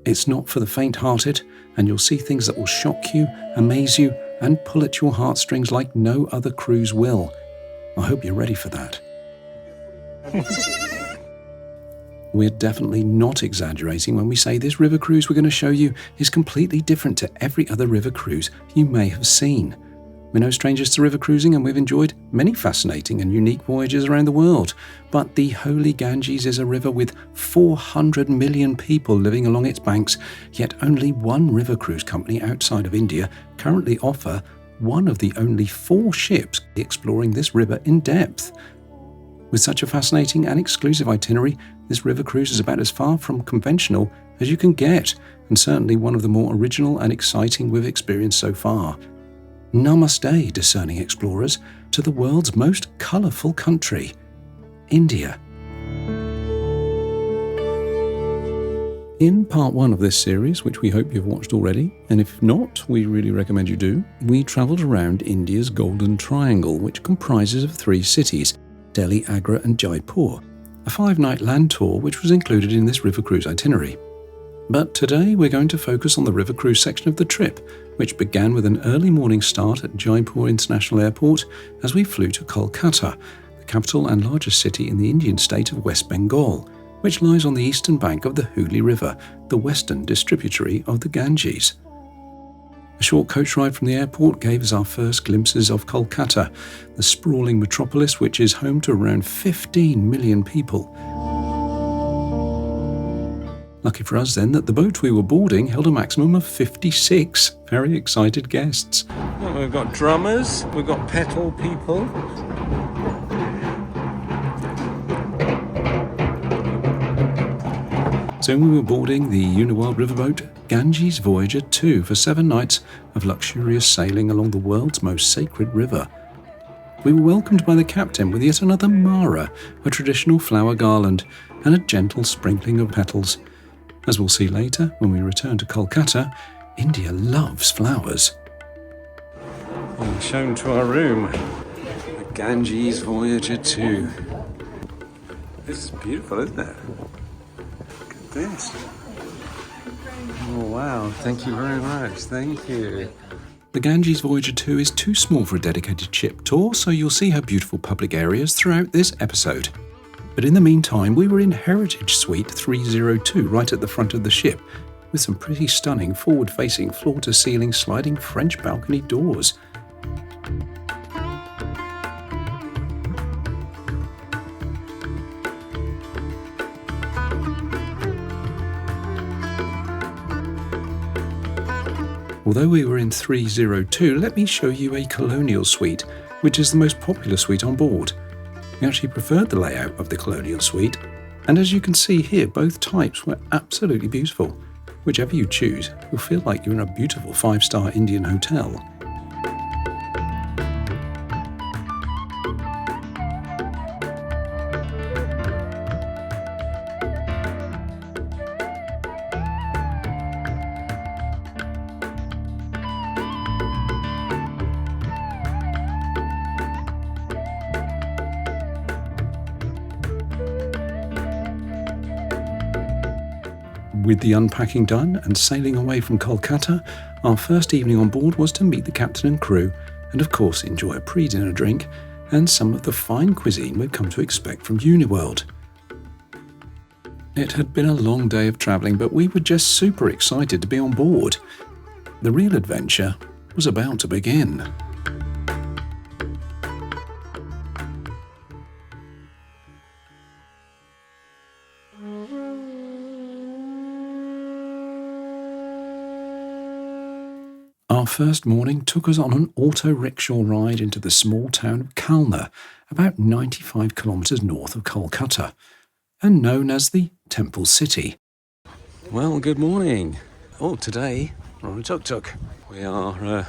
It's not for the faint-hearted, and you'll see things that will shock you, amaze you, and pull at your heartstrings like no other cruise will. I hope you're ready for that. We're definitely not exaggerating when we say this river cruise we're going to show you is completely different to every other river cruise you may have seen. We're no strangers to river cruising, and we've enjoyed many fascinating and unique voyages around the world. But the Holy Ganges is a river with 400 million people living along its banks, yet only one river cruise company outside of India currently offer one of the only 4 ships exploring this river in depth. With such a fascinating and exclusive itinerary, this river cruise is about as far from conventional as you can get, and certainly one of the more original and exciting we've experienced so far. Namaste, discerning explorers, to the world's most colourful country, India. In part 1 of this series, which we hope you've watched already, and if not, we really recommend you do, we travelled around India's Golden Triangle, which comprises of 3 cities, Delhi, Agra and Jaipur, a 5-night land tour which was included in this river cruise itinerary. But today we're going to focus on the river cruise section of the trip, which began with an early morning start at Jaipur International Airport as we flew to Kolkata, the capital and largest city in the Indian state of West Bengal, which lies on the eastern bank of the Hooghly River, the western distributary of the Ganges. A short coach ride from the airport gave us our first glimpses of Kolkata, the sprawling metropolis which is home to around 15 million people. Lucky for us then that the boat we were boarding held a maximum of 56 very excited guests. Well, we've got drummers, we've got petal people. So we were boarding the Uniworld riverboat Ganges Voyager 2 for 7 nights of luxurious sailing along the world's most sacred river. We were welcomed by the captain with yet another mara, a traditional flower garland, and a gentle sprinkling of petals. As we'll see later, when we return to Kolkata, India loves flowers. Being shown to our room, the Ganges Voyager 2. This is beautiful, isn't it? Look at this. Oh wow, thank you very much, thank you. The Ganges Voyager 2 is too small for a dedicated ship tour, so you'll see her beautiful public areas throughout this episode. But in the meantime, we were in Heritage Suite 302 right at the front of the ship, with some pretty stunning forward-facing floor-to-ceiling sliding French balcony doors. Although we were in 302, let me show you a colonial suite, which is the most popular suite on board. We actually preferred the layout of the colonial suite, and as you can see here, both types were absolutely beautiful. Whichever you choose, you'll feel like you're in a beautiful 5-star Indian hotel. With the unpacking done and sailing away from Kolkata, our first evening on board was to meet the captain and crew and of course enjoy a pre-dinner drink and some of the fine cuisine we've come to expect from Uniworld. It had been a long day of travelling, but we were just super excited to be on board. The real adventure was about to begin. Our first morning took us on an auto-rickshaw ride into the small town of Kalna, about 95 kilometres north of Kolkata, and known as the Temple City. Well, good morning. Oh, today we're on a tuk-tuk. We are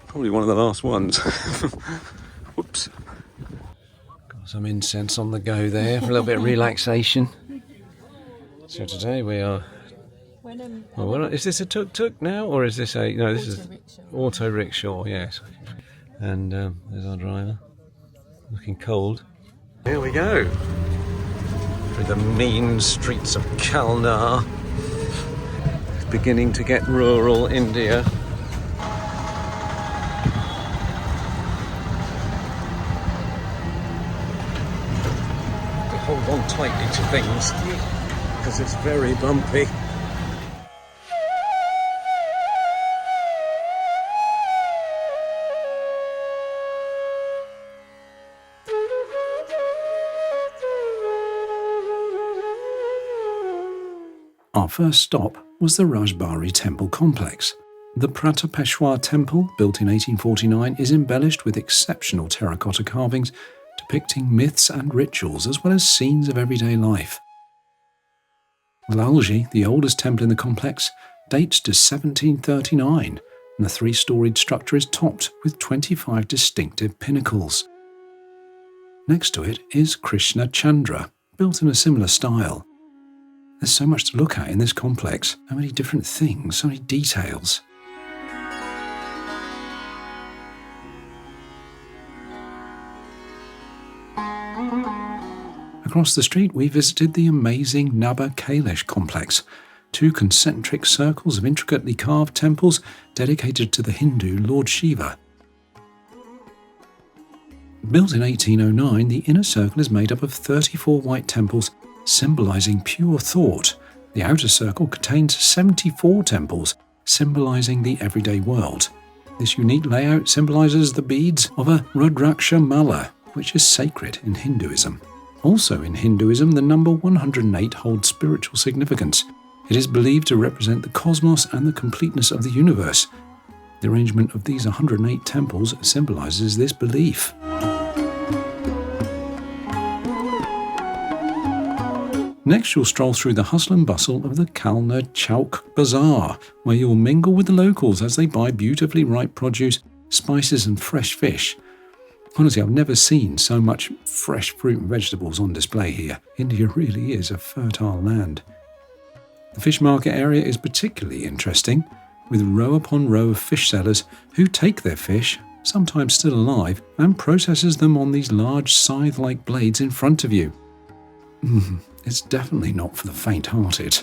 probably one of the last ones. Whoops. Got some incense on the go there for a little bit of relaxation. So today we are... Well, is this a tuk-tuk now, or is this a... No, this is auto-rickshaw, yes. And there's our driver, looking cold. Here we go, through the mean streets of Kalna. beginning to get rural India. Hold on tightly to things because it's very bumpy. Our first stop was the Rajbari temple complex. The Pratapeshwar temple, built in 1849, is embellished with exceptional terracotta carvings depicting myths and rituals as well as scenes of everyday life. Lalji, the oldest temple in the complex, dates to 1739, and the three-storied structure is topped with 25 distinctive pinnacles. Next to it is Krishna Chandra, built in a similar style. There's so much to look at in this complex, so many different things, so many details. Across the street we visited the amazing Nabha Kailash complex, two concentric circles of intricately carved temples dedicated to the Hindu Lord Shiva. Built in 1809, the inner circle is made up of 34 white temples symbolizing pure thought. The outer circle contains 74 temples symbolizing the everyday world. This unique layout symbolizes the beads of a Rudraksha Mala, which is sacred in Hinduism. Also in Hinduism, the number 108 holds spiritual significance. It is believed to represent the cosmos and the completeness of the universe. The arrangement of these 108 temples symbolizes this belief. Next, you'll stroll through the hustle and bustle of the Kalna Chowk Bazaar, where you'll mingle with the locals as they buy beautifully ripe produce, spices and fresh fish. Honestly, I've never seen so much fresh fruit and vegetables on display here. India really is a fertile land. The fish market area is particularly interesting, with row upon row of fish sellers who take their fish, sometimes still alive, and processes them on these large scythe-like blades in front of you. It's definitely not for the faint-hearted.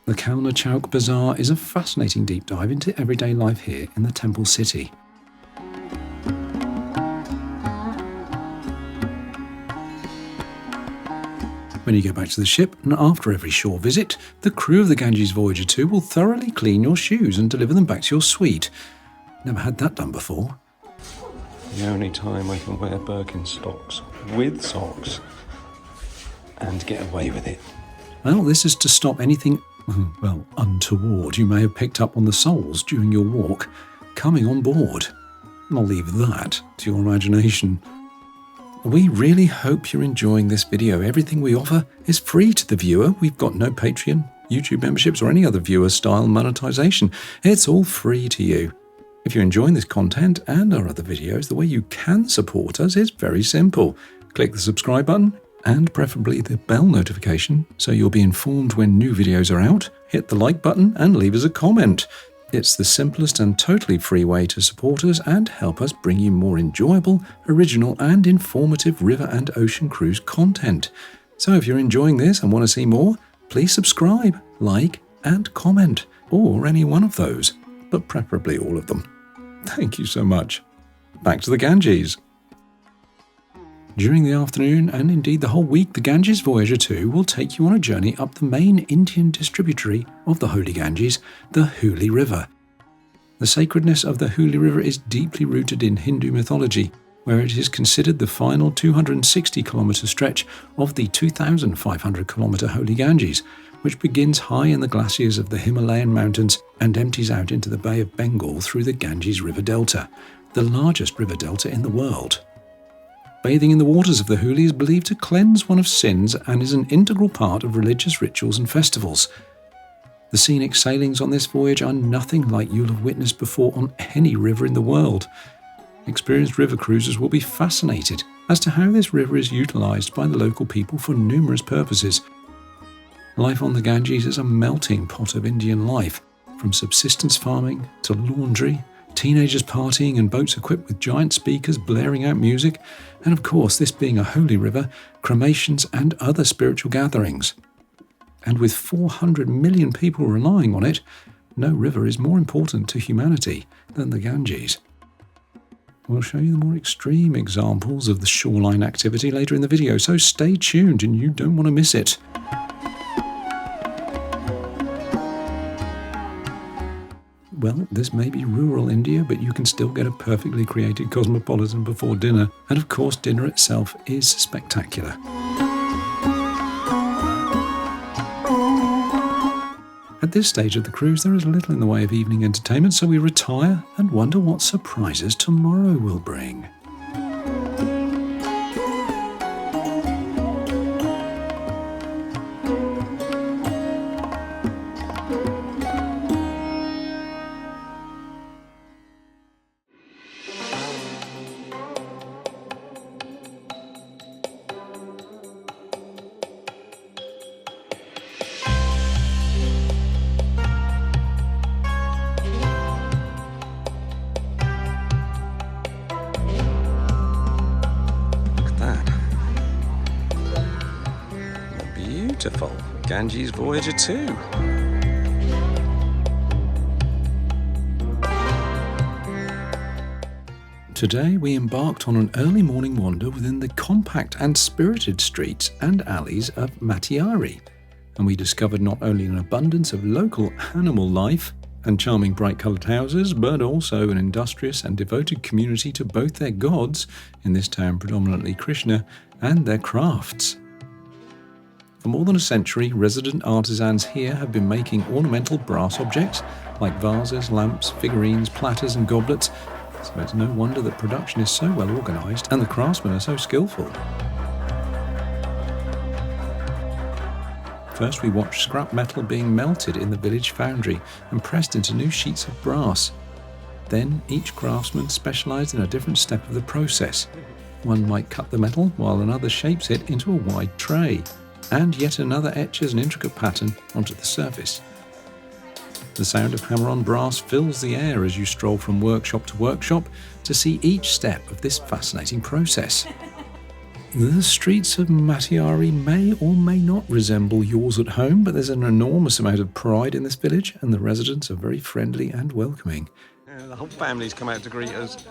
The Kalna Chowk Bazaar is a fascinating deep dive into everyday life here in the Temple City. When you go back to the ship, and after every shore visit, the crew of the Ganges Voyager 2 will thoroughly clean your shoes and deliver them back to your suite. Never had that done before. The only time I can wear Birkenstocks with socks and get away with it. Well, this is to stop anything, untoward you may have picked up on the soles during your walk coming on board. And I'll leave that to your imagination. We really hope you're enjoying this video. Everything we offer is free to the viewer. We've got no Patreon, YouTube memberships or any other viewer-style monetization. It's all free to you. If you're enjoying this content and our other videos, the way you can support us is very simple. Click the subscribe button and preferably the bell notification so you'll be informed when new videos are out. Hit the like button and leave us a comment. It's the simplest and totally free way to support us and help us bring you more enjoyable, original and informative river and ocean cruise content. So if you're enjoying this and want to see more, please subscribe, like and comment, or any one of those, but preferably all of them. Thank you so much. Back to the Ganges. During the afternoon, and indeed the whole week, the Ganges Voyager 2 will take you on a journey up the main Indian distributary of the Holy Ganges, the Hooghly River. The sacredness of the Hooghly River is deeply rooted in Hindu mythology, where it is considered the final 260-kilometre stretch of the 2,500-kilometre Holy Ganges, which begins high in the glaciers of the Himalayan mountains and empties out into the Bay of Bengal through the Ganges River Delta, the largest river delta in the world. Bathing in the waters of the Hooghly is believed to cleanse one of sins and is an integral part of religious rituals and festivals. The scenic sailings on this voyage are nothing like you'll have witnessed before on any river in the world. Experienced river cruisers will be fascinated as to how this river is utilised by the local people for numerous purposes. Life on the Ganges is a melting pot of Indian life, from subsistence farming to laundry, teenagers partying and boats equipped with giant speakers blaring out music, and of course, this being a holy river, cremations and other spiritual gatherings. And with 400 million people relying on it, no river is more important to humanity than the Ganges. We'll show you the more extreme examples of the shoreline activity later in the video, so stay tuned and you don't want to miss it. Well, this may be rural India, but you can still get a perfectly created cosmopolitan before dinner. And of course, dinner itself is spectacular. At this stage of the cruise, there is little in the way of evening entertainment, so we retire and wonder what surprises tomorrow will bring. Beautiful Ganges Voyager 2. Today we embarked on an early morning wander within the compact and spirited streets and alleys of Matiari, and we discovered not only an abundance of local animal life and charming bright-coloured houses, but also an industrious and devoted community to both their gods, in this town predominantly Krishna, and their crafts. For more than a century, resident artisans here have been making ornamental brass objects like vases, lamps, figurines, platters and goblets, so it's no wonder that production is so well organised and the craftsmen are so skillful. First we watched scrap metal being melted in the village foundry and pressed into new sheets of brass. Then each craftsman specialised in a different step of the process. One might cut the metal while another shapes it into a wide tray, and yet another etches an intricate pattern onto the surface. The sound of hammer-on brass fills the air as you stroll from workshop to workshop to see each step of this fascinating process. The streets of Matiari may or may not resemble yours at home, but there's an enormous amount of pride in this village, and the residents are very friendly and welcoming. The whole family's come out to greet us.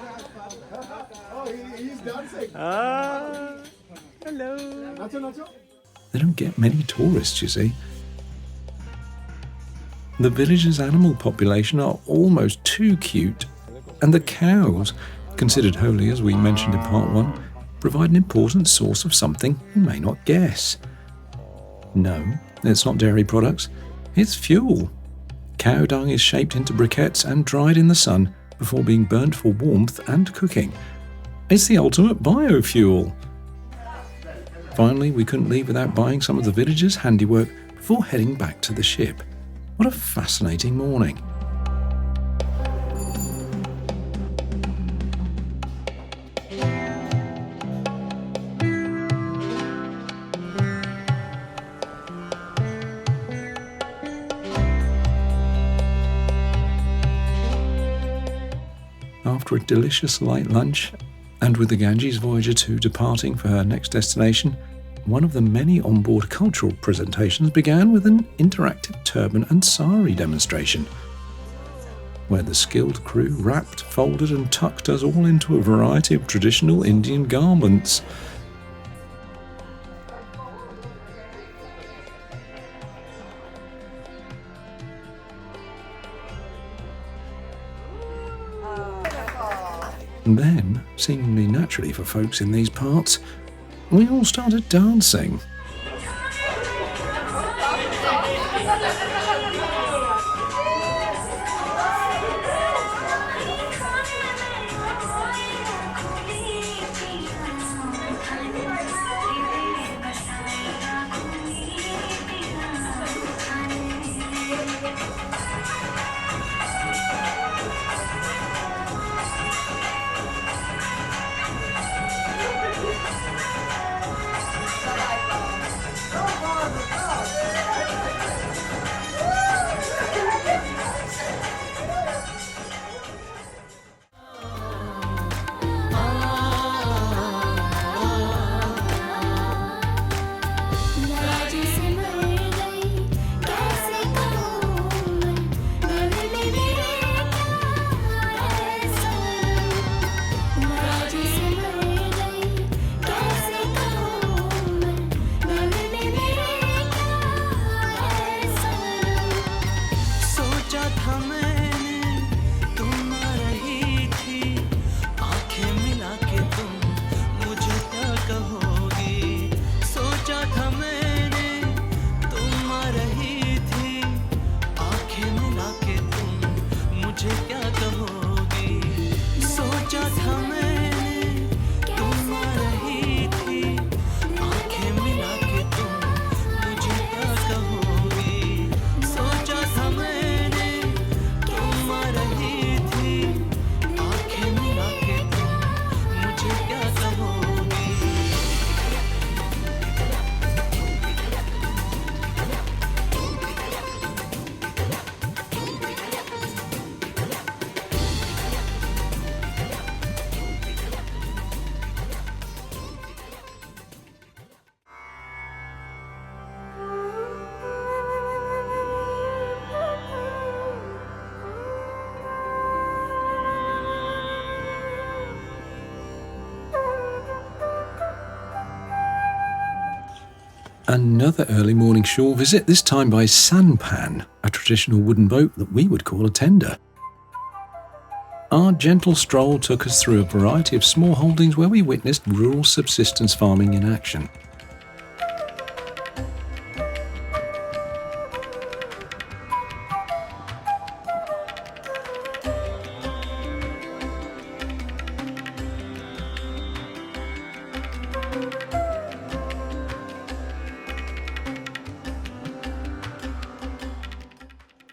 He's dancing. Hello. They don't get many tourists, you see. The village's animal population are almost too cute, and the cows, considered holy as we mentioned in part 1, provide an important source of something you may not guess. No, it's not dairy products, it's fuel. Cow dung is shaped into briquettes and dried in the sun before being burnt for warmth and cooking. It's the ultimate biofuel. Finally, we couldn't leave without buying some of the villagers' handiwork before heading back to the ship. What a fascinating morning. After a delicious light lunch, and with the Ganges Voyager 2 departing for her next destination, one of the many onboard cultural presentations began with an interactive turban and sari demonstration, where the skilled crew wrapped, folded and tucked us all into a variety of traditional Indian garments. And then, seemingly naturally for folks in these parts, we all started dancing. Another early morning shore visit, this time by sampan, a traditional wooden boat that we would call a tender. Our gentle stroll took us through a variety of small holdings where we witnessed rural subsistence farming in action.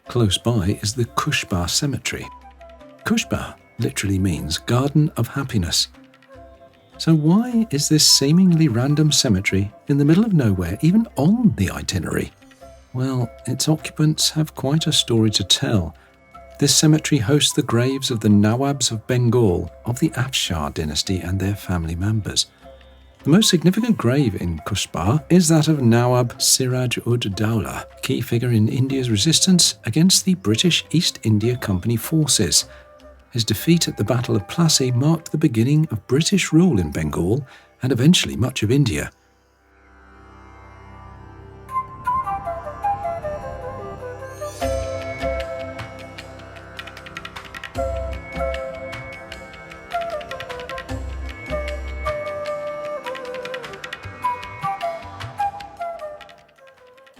Close by is the Khushbagh cemetery. Khushbagh literally means garden of happiness. So why is this seemingly random cemetery in the middle of nowhere even on the itinerary? Well, its occupants have quite a story to tell. This cemetery hosts the graves of the Nawabs of Bengal of the Afshar dynasty and their family members. The most significant grave in Khushbagh is that of Nawab Siraj-ud-Dowlah, key figure in India's resistance against the British East India Company forces. His defeat at the Battle of Plassey marked the beginning of British rule in Bengal and eventually much of India.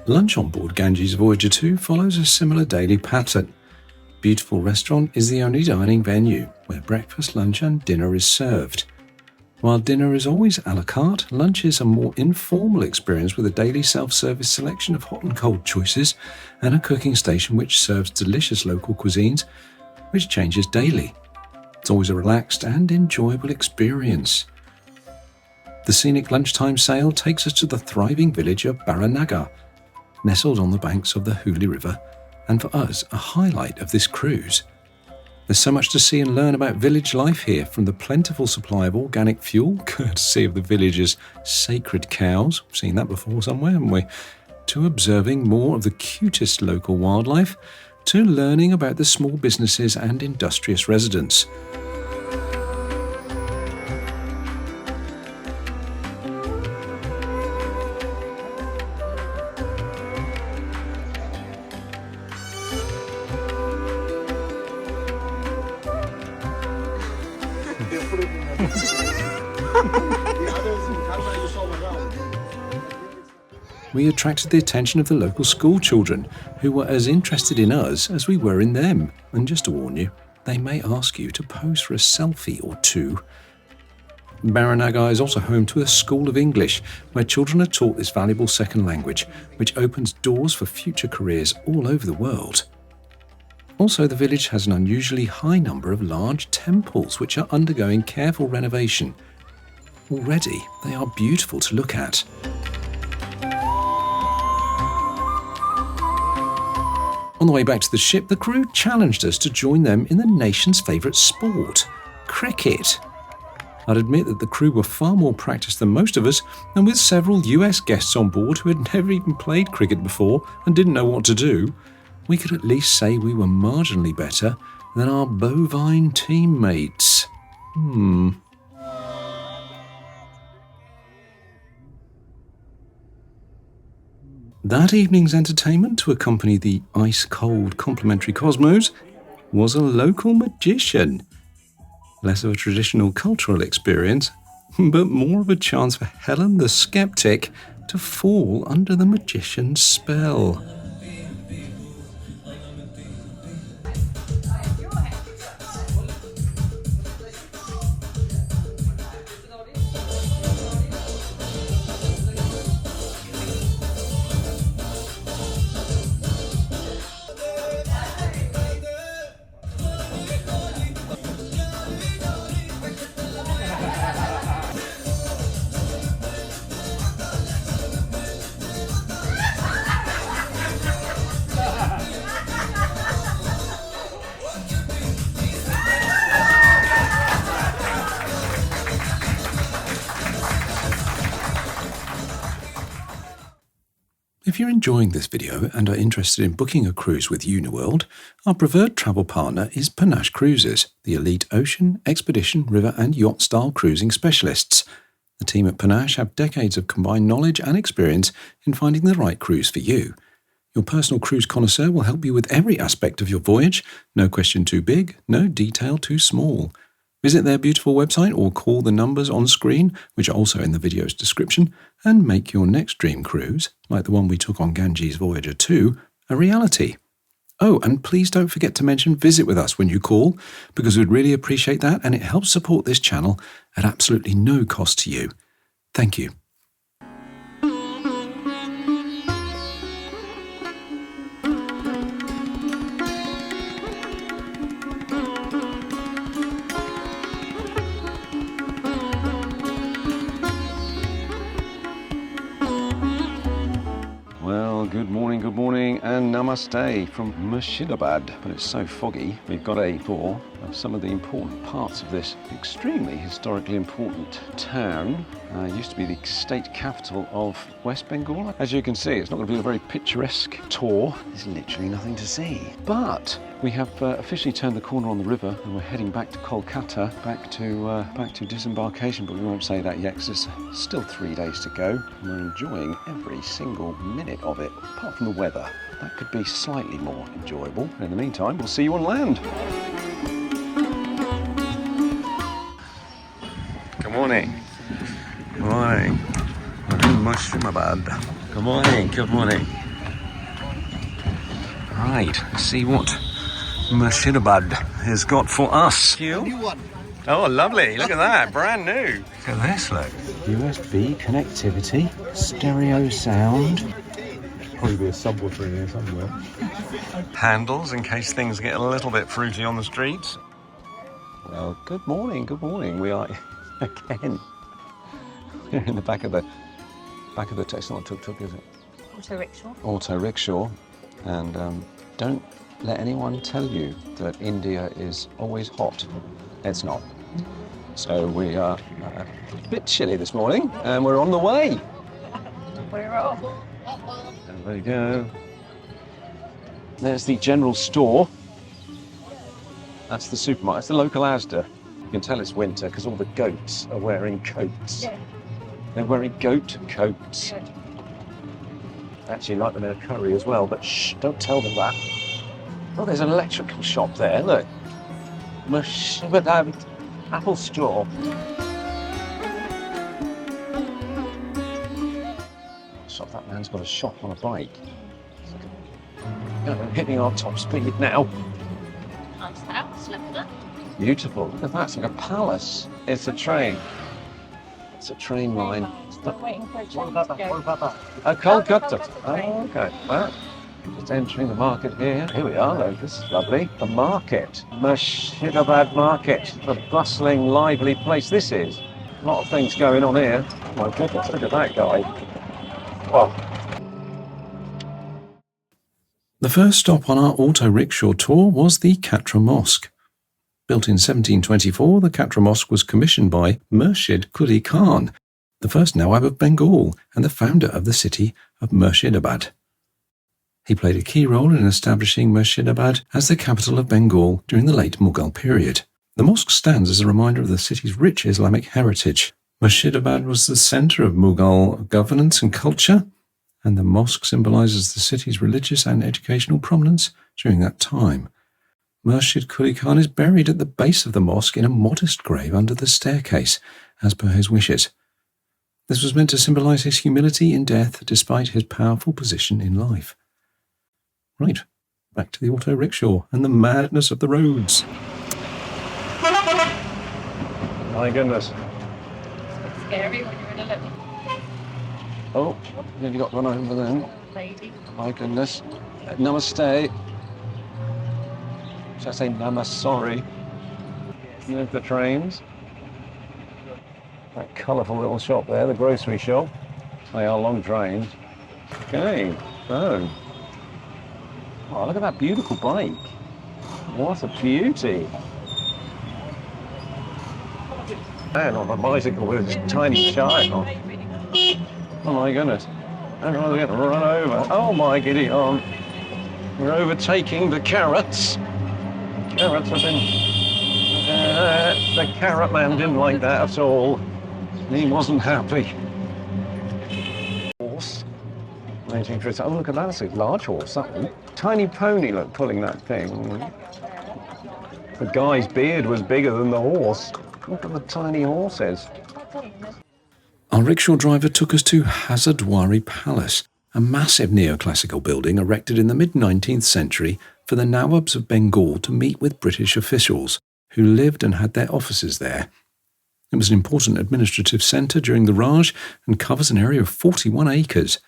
Lunch on board Ganges Voyager 2 follows a similar daily pattern. Beautiful restaurant is the only dining venue, where breakfast, lunch and dinner is served. While dinner is always a la carte, lunch is a more informal experience with a daily self-service selection of hot and cold choices and a cooking station which serves delicious local cuisines, which changes daily. It's always a relaxed and enjoyable experience. The scenic lunchtime sail takes us to the thriving village of Baranagar, nestled on the banks of the Hooghly River, and for us, a highlight of this cruise. There's so much to see and learn about village life here, from the plentiful supply of organic fuel, courtesy of the village's sacred cows, we've seen that before somewhere, haven't we, to observing more of the cutest local wildlife, to learning about the small businesses and industrious residents. We attracted the attention of the local school children, who were as interested in us as we were in them. And just to warn you, they may ask you to pose for a selfie or two. Baranagar is also home to a school of English, where children are taught this valuable second language, which opens doors for future careers all over the world. Also, the village has an unusually high number of large temples which are undergoing careful renovation. Already, they are beautiful to look at. On the way back to the ship, the crew challenged us to join them in the nation's favourite sport, cricket. I'd admit that the crew were far more practiced than most of us, and with several US guests on board who had never even played cricket before and didn't know what to do, we could at least say we were marginally better than our bovine teammates. That evening's entertainment, to accompany the ice-cold complimentary Cosmos, was a local magician. Less of a traditional cultural experience, but more of a chance for Helen the skeptic to fall under the magician's spell. If you're enjoying this video and are interested in booking a cruise with Uniworld, our preferred travel partner is Panache Cruises, the elite ocean, expedition, river and yacht-style cruising specialists. The team at Panache have decades of combined knowledge and experience in finding the right cruise for you. Your personal cruise connoisseur will help you with every aspect of your voyage. No question too big, no detail too small. Visit their beautiful website or call the numbers on screen, which are also in the video's description, and make your next dream cruise, like the one we took on Ganges Voyager 2, a reality. Oh, and please don't forget to mention Visit with us when you call, because we'd really appreciate that, and it helps support this channel at absolutely no cost to you. Thank you. Good morning, and Namaste from Murshidabad. But it's so foggy, we've got a tour of some of the important parts of this extremely historically important town. Used to be the state capital of West Bengal. As you can see, it's not going to be a very picturesque tour. There's literally nothing to see. But we have officially turned the corner on the river, and we're heading back to Kolkata, back to disembarkation. But we won't say that yet, because there's still 3 days to go. And we're enjoying every single minute of it, apart from the weather. That could be slightly more enjoyable. In the meantime, we'll see you on land. Good morning. Good morning. We're in Murshidabad. Good morning. Good morning. Right, let's see what Murshidabad has got for us. New one. Oh, lovely. Look at that. Brand new. Look at this, look. USB connectivity, stereo sound. Probably be a subwoofer in here somewhere. Handles in case things get a little bit fruity on the streets. Well, good morning. Good morning. We are again. We're in the back of the taxi, not tuk-tuk, is it? Auto rickshaw. Auto rickshaw. And don't let anyone tell you that India is always hot. It's not. So we are a bit chilly this morning, and we're on the way. We're off. And there we go. There's the general store. That's the supermarket. It's the local Asda. You can tell it's winter because all the goats are wearing coats. Yeah. They're wearing goat coats. Good. Actually like them in a curry as well, but shh, don't tell them that. Oh, there's an electrical shop there, look. Murshidabad apple straw. So that man's got a shop on a bike. We're hitting our top speed now. Nice house, look at that. Beautiful. Look at that, it's like a palace. It's a train. It's a train line. We're waiting for a train to go. Kolkata. Oh, okay. Well, just entering the market here. Here we are, though. This is lovely. The market. Murshidabad market. The bustling, lively place this is. A lot of things going on here. Oh, my goodness, look at that guy. Wow. The first stop on our auto rickshaw tour was the Katra Mosque. Built in 1724, the Katra Mosque was commissioned by Murshid Quli Khan, the first Nawab of Bengal and the founder of the city of Murshidabad. He played a key role in establishing Murshidabad as the capital of Bengal during the late Mughal period. The mosque stands as a reminder of the city's rich Islamic heritage. Murshidabad was the centre of Mughal governance and culture, and the mosque symbolises the city's religious and educational prominence during that time. Murshid Quli Khan is buried at the base of the mosque in a modest grave under the staircase, as per his wishes. This was meant to symbolise his humility in death despite his powerful position in life. Right, back to the auto rickshaw and the madness of the roads. My goodness. It's scary when you're in a little Oh, nearly got one over then. lady. My goodness. Namaste. Should I say Namasori? There's the trains. That colourful little shop there, the grocery shop. They are long trains. Okay, so. Oh, look at that beautiful bike. What a beauty. Man on a bicycle with a tiny child. Oh my goodness. I'm going to get run over. Oh my giddy aunt. We're overtaking the carrots. Carrots have been... the carrot man didn't like that at all. He wasn't happy. Horse. 1950. Oh, look at that. That's a large horse, that one. Tiny pony, look, pulling that thing. The guy's beard was bigger than the horse. Look at the tiny horses. Our rickshaw driver took us to Hazardwari Palace, a massive neoclassical building erected in the mid-19th century for the Nawabs of Bengal to meet with British officials who lived and had their offices there. It was an important administrative centre during the Raj and covers an area of 41 acres.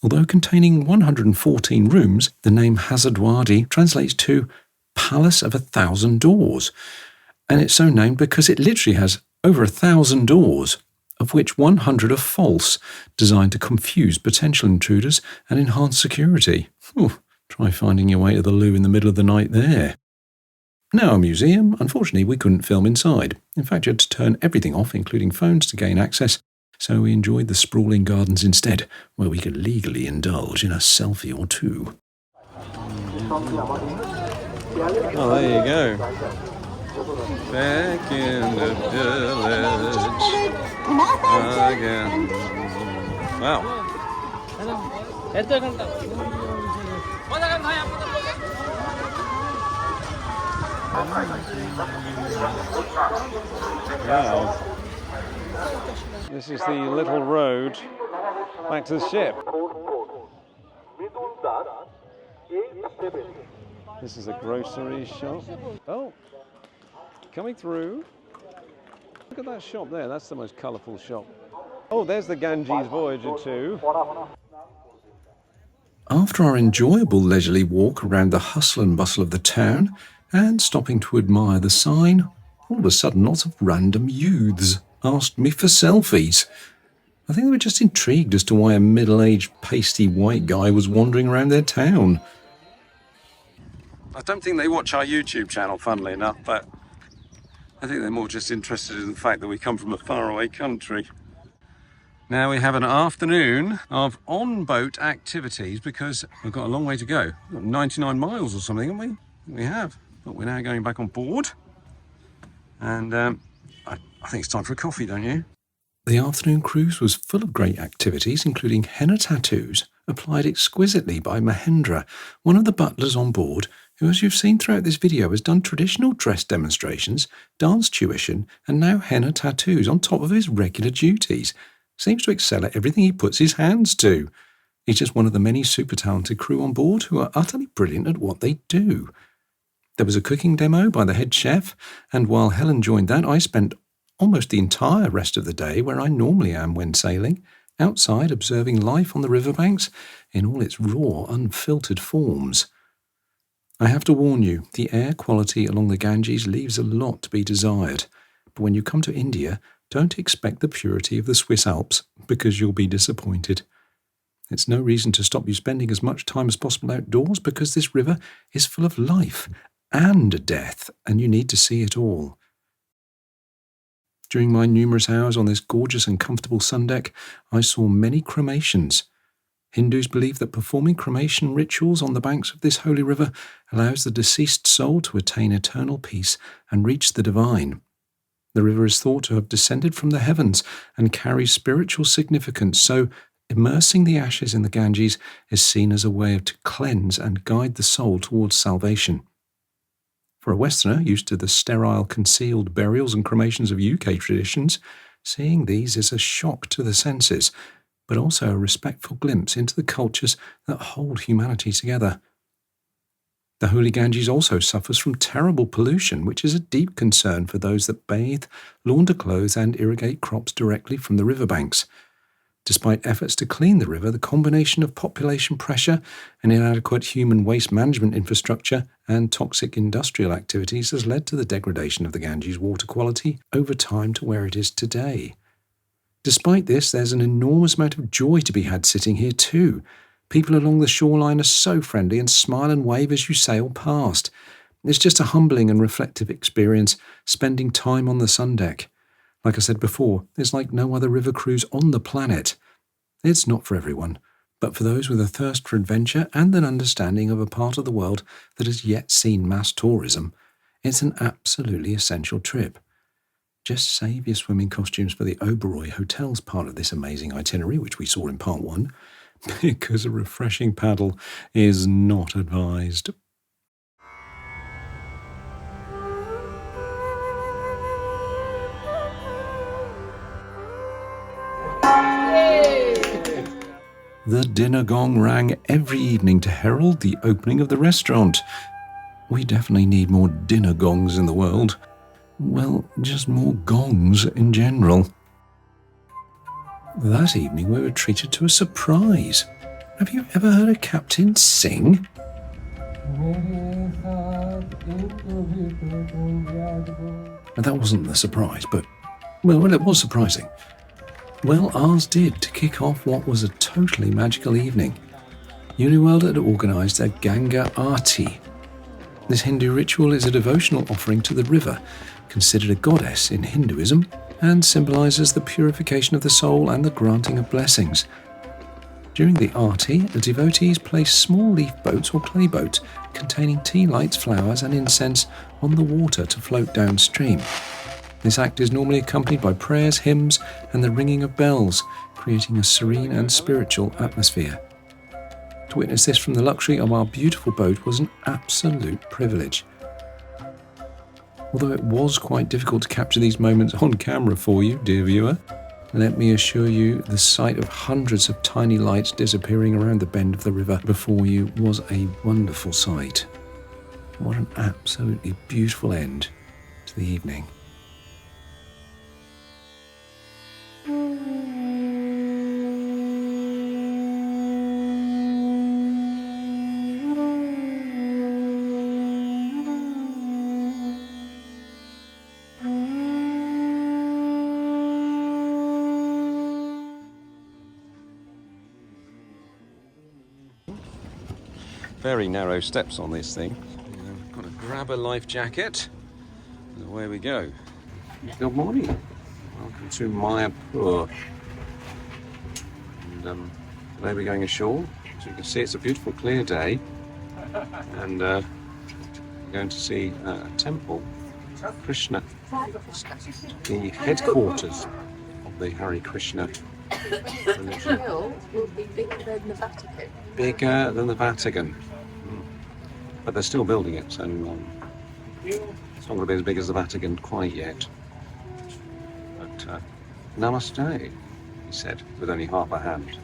Although containing 114 rooms, the name Hazardwari translates to Palace of 1,000 Doors, and it's so named because it literally has over 1,000 doors, of which 100 are false, designed to confuse potential intruders and enhance security. Try finding your way to the loo in the middle of the night there. Now a museum, unfortunately we couldn't film inside. In fact, you had to turn everything off, including phones, to gain access, so we enjoyed the sprawling gardens instead, where we could legally indulge in a selfie or two. Oh, there you go. Back in the village again. Wow. Wow. This is the little road back to the ship. This is a grocery shop. Oh, coming through. Look at that shop there. That's the most colourful shop. Oh, there's the Ganges Voyager 2. After our enjoyable leisurely walk around the hustle and bustle of the town, and stopping to admire the sign, all of a sudden lots of random youths asked me for selfies. I think they were just intrigued as to why a middle-aged, pasty white guy was wandering around their town. I don't think they watch our YouTube channel, funnily enough, but I think they're more just interested in the fact that we come from a faraway country. Now we have an afternoon of on-boat activities because we've got a long way to go. We've got 99 miles or something, haven't we? We have, but we're now going back on board. And I think it's time for a coffee, don't you? The afternoon cruise was full of great activities, including henna tattoos, applied exquisitely by Mahendra, one of the butlers on board, who, as you've seen throughout this video, has done traditional dress demonstrations, dance tuition, and now henna tattoos on top of his regular duties. Seems to excel at everything he puts his hands to. He's just one of the many super talented crew on board who are utterly brilliant at what they do. There was a cooking demo by the head chef, and while Helen joined that, I spent almost the entire rest of the day where I normally am when sailing, outside observing life on the riverbanks in all its raw, unfiltered forms. I have to warn you, the air quality along the Ganges leaves a lot to be desired, but when you come to India, don't expect the purity of the Swiss Alps, because you'll be disappointed. It's no reason to stop you spending as much time as possible outdoors, because this river is full of life and death, and you need to see it all. During my numerous hours on this gorgeous and comfortable sun deck, I saw many cremations. Hindus believe that performing cremation rituals on the banks of this holy river allows the deceased soul to attain eternal peace and reach the divine. The river is thought to have descended from the heavens and carries spiritual significance, so immersing the ashes in the Ganges is seen as a way to cleanse and guide the soul towards salvation. For a Westerner used to the sterile, concealed burials and cremations of UK traditions, seeing these is a shock to the senses, but also a respectful glimpse into the cultures that hold humanity together. The holy Ganges also suffers from terrible pollution, which is a deep concern for those that bathe, launder clothes and irrigate crops directly from the riverbanks. Despite efforts to clean the river, the combination of population pressure, an inadequate human waste management infrastructure, and toxic industrial activities has led to the degradation of the Ganges water quality over time to where it is today. Despite this, there's an enormous amount of joy to be had sitting here too. People along the shoreline are so friendly and smile and wave as you sail past. It's just a humbling and reflective experience, spending time on the sun deck. Like I said before, it's like no other river cruise on the planet. It's not for everyone, but for those with a thirst for adventure and an understanding of a part of the world that has yet seen mass tourism, it's an absolutely essential trip. Just save your swimming costumes for the Oberoi Hotel's part of this amazing itinerary, which we saw in part 1, because a refreshing paddle is not advised. The dinner gong rang every evening to herald the opening of the restaurant. We definitely need more dinner gongs in the world. Well, just more gongs in general. That evening we were treated to a surprise. Have you ever heard a captain sing? And that wasn't the surprise, but, well, it was surprising. Well, ours did, to kick off what was a totally magical evening. Uniworld had organised a Ganga Aarti. This Hindu ritual is a devotional offering to the river, considered a goddess in Hinduism, and symbolises the purification of the soul and the granting of blessings. During the Aarti, the devotees place small leaf boats or clay boats containing tea lights, flowers and incense on the water to float downstream. This act is normally accompanied by prayers, hymns and the ringing of bells, creating a serene and spiritual atmosphere. To witness this from the luxury of our beautiful boat was an absolute privilege. Although it was quite difficult to capture these moments on camera for you, dear viewer, let me assure you the sight of hundreds of tiny lights disappearing around the bend of the river before you was a wonderful sight. What an absolutely beautiful end to the evening. Very narrow steps on this thing. Got to grab a life jacket, and away we go. Good morning. Welcome to Mayapur. And today we're going ashore. As you can see, it's a beautiful, clear day, and we're going to see a temple, Krishna, the headquarters of the Hare Krishna religion. Will be bigger than the Vatican. Bigger than the Vatican. But they're still building it, so it's not going to be as big as the Vatican quite yet. But Namaste, he said, with only half a hand.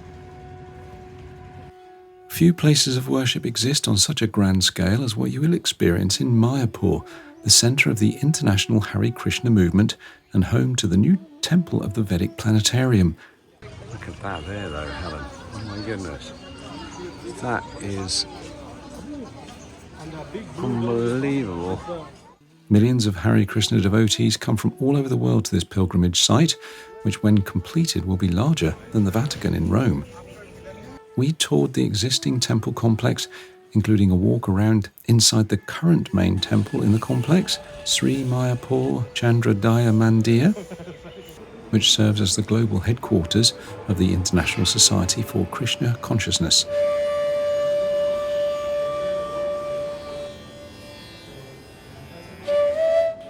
Few places of worship exist on such a grand scale as what you will experience in Mayapur, the centre of the international Hare Krishna movement and home to the new temple of the Vedic planetarium. Look at that there, though, Helen. Oh my goodness. That is unbelievable. Millions of Hare Krishna devotees come from all over the world to this pilgrimage site, which when completed will be larger than the Vatican in Rome. We toured the existing temple complex, including a walk around inside the current main temple in the complex, Sri Mayapur Chandrodaya Mandir, which serves as the global headquarters of the International Society for Krishna Consciousness.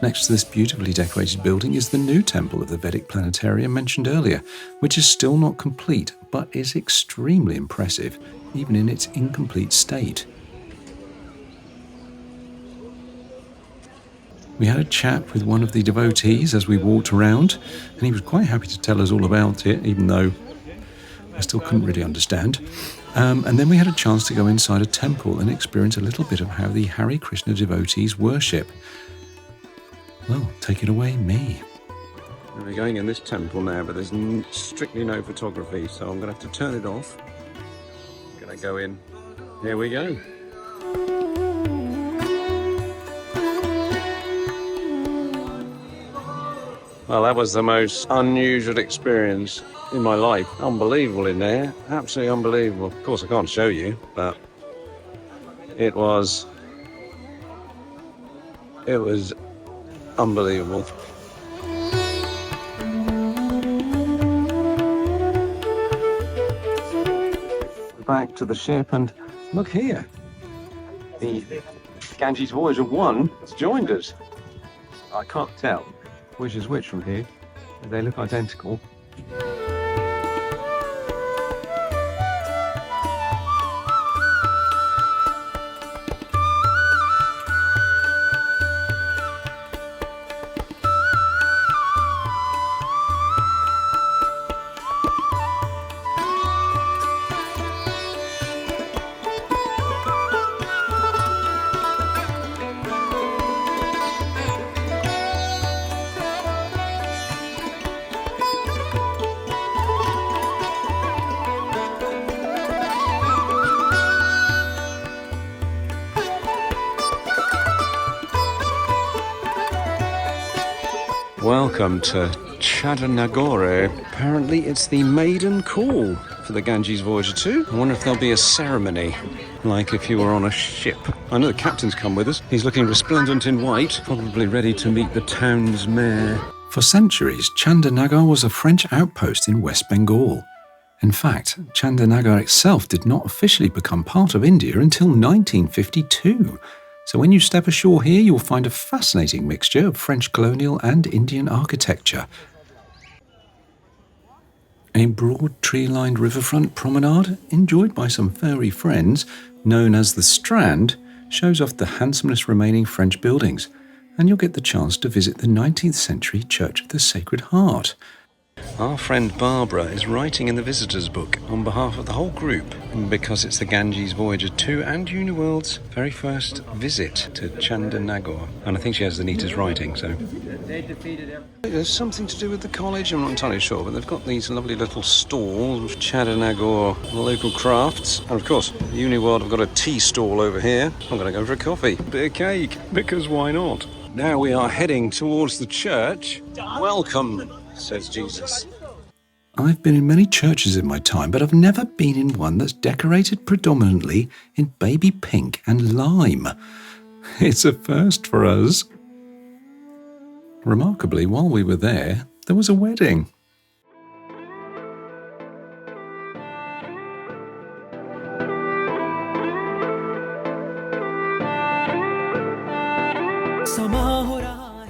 Next to this beautifully decorated building is the new temple of the Vedic planetarium mentioned earlier, which is still not complete, but is extremely impressive, even in its incomplete state. We had a chat with one of the devotees as we walked around, and he was quite happy to tell us all about it, even though I still couldn't really understand. And then we had a chance to go inside a temple and experience a little bit of how the Hare Krishna devotees worship. Well, take it away, me. We're going in this temple now, but there's strictly no photography, so I'm going to have to turn it off. I'm going to go in. Here we go. Well, that was the most unusual experience in my life. Unbelievable in there. Absolutely unbelievable. Of course, I can't show you, but it was unbelievable. Back to the ship, and look here. The Ganges Voyager 1 has joined us. I can't tell which is which from here. They look identical. Welcome to Chandanagore. Apparently it's the maiden call for the Ganges Voyager 2. I wonder if there'll be a ceremony, like if you were on a ship. I know the captain's come with us. He's looking resplendent in white, probably ready to meet the town's mayor. For centuries, Chandanagar was a French outpost in West Bengal. In fact, Chandanagar itself did not officially become part of India until 1952. So when you step ashore here, you'll find a fascinating mixture of French colonial and Indian architecture. A broad tree-lined riverfront promenade, enjoyed by some furry friends, known as the Strand, shows off the handsomest remaining French buildings, and you'll get the chance to visit the 19th century Church of the Sacred Heart. Our friend Barbara is writing in the visitors book on behalf of the whole group because it's the Ganges Voyager 2 and Uniworld's very first visit to Chandanagore. And I think she has the neatest writing, so... There's something to do with the college, I'm not entirely sure, but they've got these lovely little stalls of Chandanagore local crafts. And of course, Uniworld have got a tea stall over here. I'm going to go for a coffee. Bit of cake, because why not? Now we are heading towards the church. Welcome, says Jesus. I've been in many churches in my time, but I've never been in one that's decorated predominantly in baby pink and lime. It's a first for us. Remarkably, while we were there was a wedding.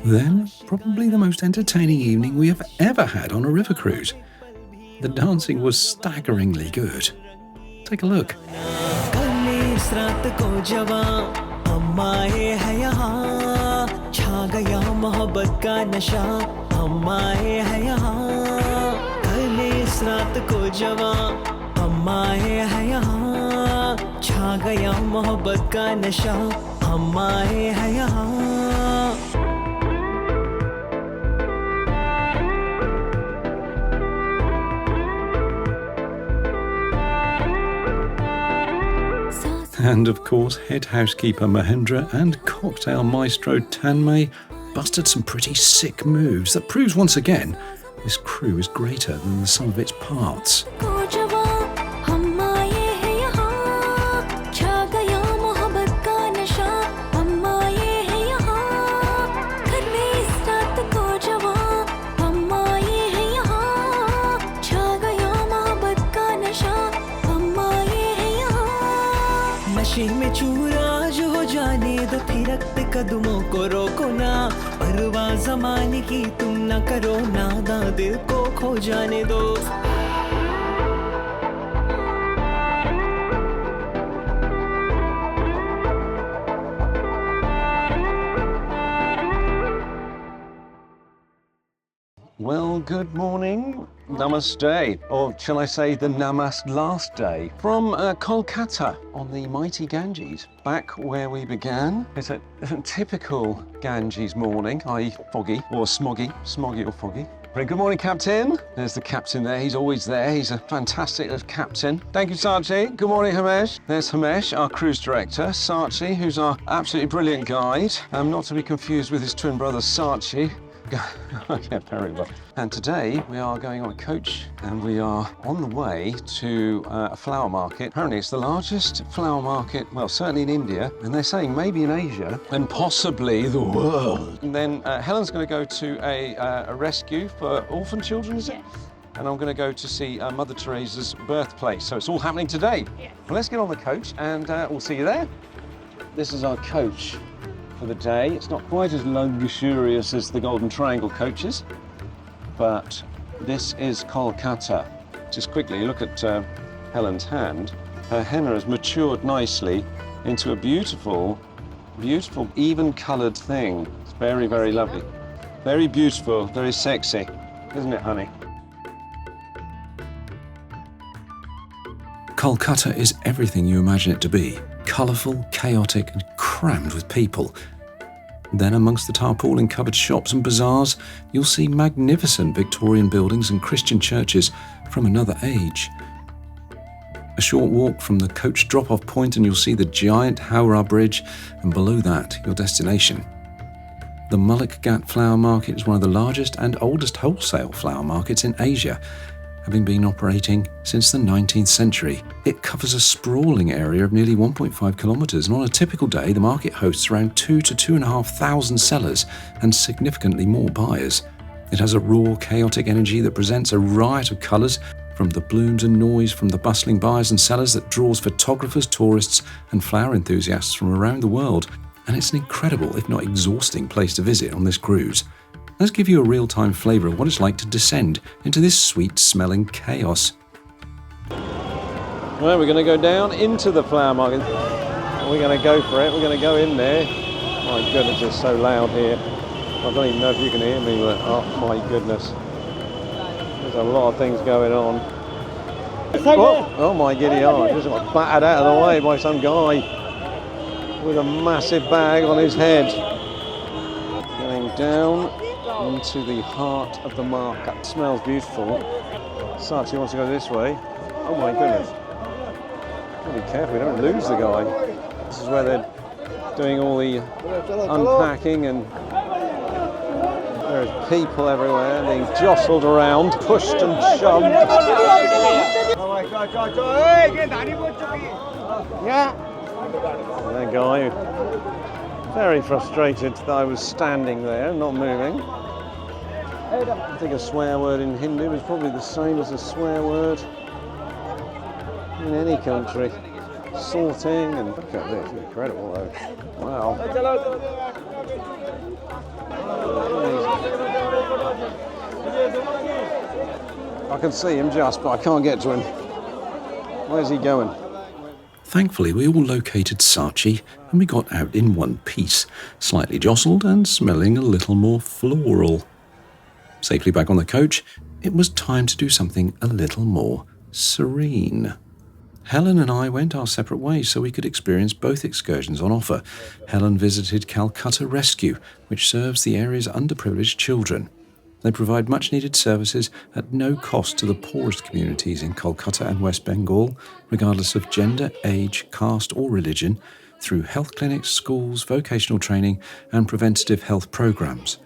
Then, probably the most entertaining evening we have ever had on a river cruise. The dancing was staggeringly good. Take a look. And of course, head housekeeper Mahendra and cocktail maestro Tanmay busted some pretty sick moves that proves once again this crew is greater than the sum of its parts. में चूरा जो हो जाने दो थिरकते कदमों को रोको ना परवाह ज़माने की तुम ना करो नादा दिल को खो जाने दो Well, good morning. Namaste, or shall I say the Namaste last day, from Kolkata on the mighty Ganges, back where we began. It's a typical Ganges morning, i.e. foggy, or smoggy or foggy. Very good morning, Captain. There's the captain there, he's always there. He's a fantastic captain. Thank you, Sachi. Good morning, Himesh. There's Himesh, our cruise director. Sachi, who's our absolutely brilliant guide. Not to be confused with his twin brother, Sachi. Yeah, very well. And today we are going on a coach and we are on the way to a flower market. Apparently it's the largest flower market, well, certainly in India, and they're saying maybe in Asia and possibly the world. And then Helen's going to go to a rescue for orphan children, is it? Yes. And I'm going to go to see Mother Teresa's birthplace. So it's all happening today. Yes. Well, let's get on the coach and we'll see you there. This is our coach. for the day. It's not quite as luxurious as the Golden Triangle coaches, but this is Kolkata. Just quickly, look at Helen's hand. Her henna has matured nicely into a beautiful, beautiful, even-coloured thing. It's very, very lovely. Very beautiful, very sexy, isn't it, honey? Kolkata is everything you imagine it to be. Colourful, chaotic and crammed with people. Then amongst the tarpaulin covered shops and bazaars, you'll see magnificent Victorian buildings and Christian churches from another age. A short walk from the coach drop-off point and you'll see the giant Howrah Bridge, and below that, your destination. The Mullik Ghat Flower Market is one of the largest and oldest wholesale flower markets in Asia, having been operating since the 19th century. It covers a sprawling area of nearly 1.5 kilometres, and on a typical day, the market hosts around 2,000 to 2,500 sellers and significantly more buyers. It has a raw, chaotic energy that presents a riot of colours, from the blooms and noise from the bustling buyers and sellers that draws photographers, tourists and flower enthusiasts from around the world. And it's an incredible, if not exhausting, place to visit on this cruise. Let's give you a real-time flavour of what it's like to descend into this sweet-smelling chaos. Right, we're going to go down into the flower market. We're going to go for it. We're going to go in there. My goodness, it's so loud here. I don't even know if you can hear me, but oh my goodness. There's a lot of things going on. Oh my giddy aunt, just got battered out of the way by some guy with a massive bag on his head. Going down into the heart of the market. It smells beautiful. Sachi wants to go this way. Oh my goodness. Gotta be careful, we don't lose the guy. This is where they're doing all the unpacking, and there's people everywhere being jostled around, pushed and shoved. And that guy, very frustrated that I was standing there, not moving. I think a swear word in Hindu is probably the same as a swear word in any country. Sorting, and look at this, incredible though. Wow. I can see him just, but I can't get to him. Where's he going? Thankfully, we all located Sachi and we got out in one piece, slightly jostled and smelling a little more floral. Safely back on the coach, it was time to do something a little more serene. Helen and I went our separate ways so we could experience both excursions on offer. Helen visited Calcutta Rescue, which serves the area's underprivileged children. They provide much-needed services at no cost to the poorest communities in Kolkata and West Bengal, regardless of gender, age, caste or religion, through health clinics, schools, vocational training and preventative health programs.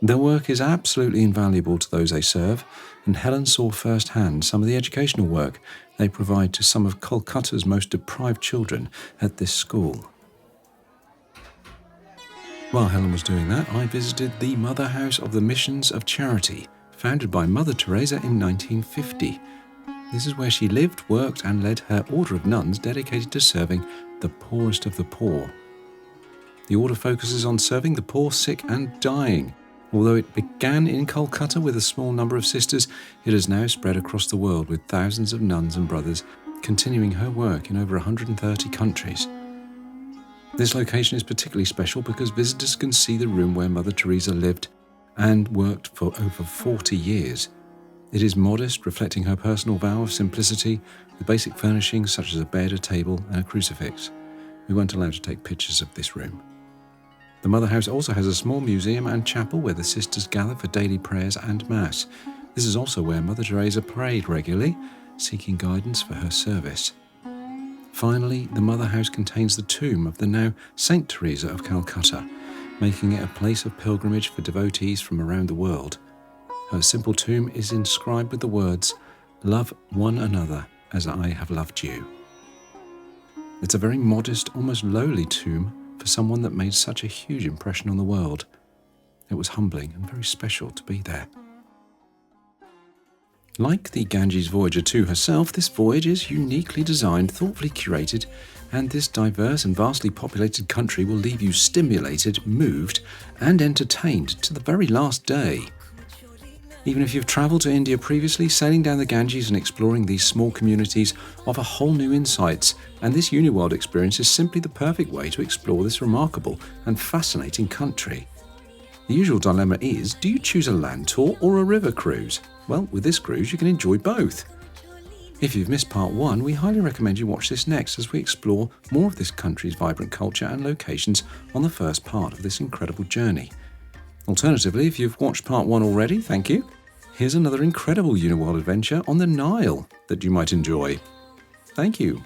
Their work is absolutely invaluable to those they serve, and Helen saw firsthand some of the educational work they provide to some of Kolkata's most deprived children at this school. While Helen was doing that, I visited the Mother House of the Missions of Charity, founded by Mother Teresa in 1950. This is where she lived, worked and led her order of nuns dedicated to serving the poorest of the poor. The order focuses on serving the poor, sick and dying. Although it began in Kolkata with a small number of sisters, it has now spread across the world with thousands of nuns and brothers continuing her work in over 130 countries. This location is particularly special because visitors can see the room where Mother Teresa lived and worked for over 40 years. It is modest, reflecting her personal vow of simplicity, with basic furnishings such as a bed, a table and a crucifix. We weren't allowed to take pictures of this room. The Mother House also has a small museum and chapel where the sisters gather for daily prayers and Mass. This is also where Mother Teresa prayed regularly, seeking guidance for her service. Finally, the Mother House contains the tomb of the now Saint Teresa of Calcutta, making it a place of pilgrimage for devotees from around the world. Her simple tomb is inscribed with the words, "Love one another as I have loved you." It's a very modest, almost lowly tomb for someone that made such a huge impression on the world. It was humbling and very special to be there. Like the Ganges Voyager 2 herself, this voyage is uniquely designed, thoughtfully curated, And this diverse and vastly populated country will leave you stimulated, moved, and entertained to the very last day. Even if you've travelled to India previously, sailing down the Ganges and exploring these small communities offer whole new insights, and this Uniworld experience is simply the perfect way to explore this remarkable and fascinating country. The usual dilemma is, do you choose a land tour or a river cruise? Well, with this cruise you can enjoy both. If you've missed part 1, we highly recommend you watch this next as we explore more of this country's vibrant culture and locations on the first part of this incredible journey. Alternatively, if you've watched part 1 already, thank you. Here's another incredible Uniworld adventure on the Nile that you might enjoy. Thank you.